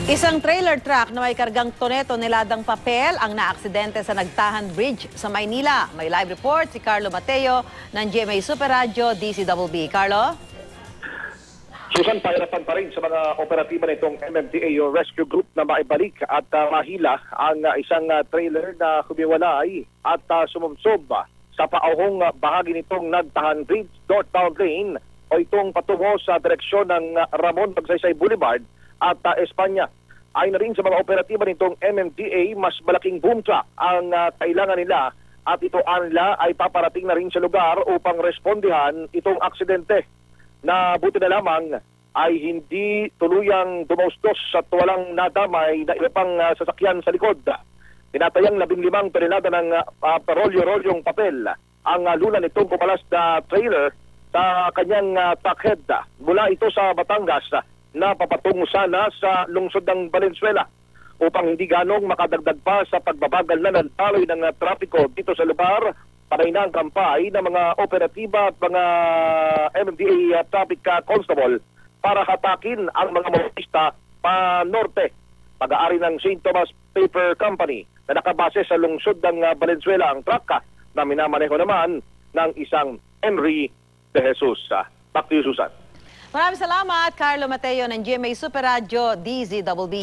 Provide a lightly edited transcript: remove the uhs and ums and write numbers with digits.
Isang trailer truck na may kargang toneladang papel ang naaksidente sa Nagtahan Bridge sa Maynila. May live report si Carlo Mateo ng GMA Super Radio DCWB. Carlo? Susan, pahirapan pa rin sa mga operatiba nitong MMDA Rescue Group na maibalik at mahila ang isang trailer na humiwalay at sumubsob sa pauhong bahagi nitong Nagtahan Bridge, Northbound Lane o itong patungo sa direksyon ng Ramon Magsaysay Boulevard at Espanya. Ayon na rin sa mga operatiba nitong MMDA, mas malaking boom truck ang kailangan nila at ito nila ay paparating na rin sa lugar upang respondihan itong aksidente na buti na lamang ay hindi tuluyang dumaustos at walang nadamay na iba pang sasakyan sa likod. Tinatayang 15 tonelada ng rolyo-rolyong papel ang lula nitong pumalas na trailer sa kanyang truck head. Mula ito sa Batangas na papatungo sana sa lungsod ng Valenzuela upang hindi ganong makadagdag pa sa pagbabagal na ng taloy ng trapiko dito sa lugar. Panay na ang kampay ng mga operatiba at mga MMDA traffic constable para hatakin ang mga motorista pa norte. Pag-aari ng St. Thomas Paper Company na nakabase sa lungsod ng Valenzuela ang truck na minamaneho naman ng isang Henry de Jesus. Back to you, Susan. Maraming salamat, Carlo Mateo ng GMA Super Radio DZWB.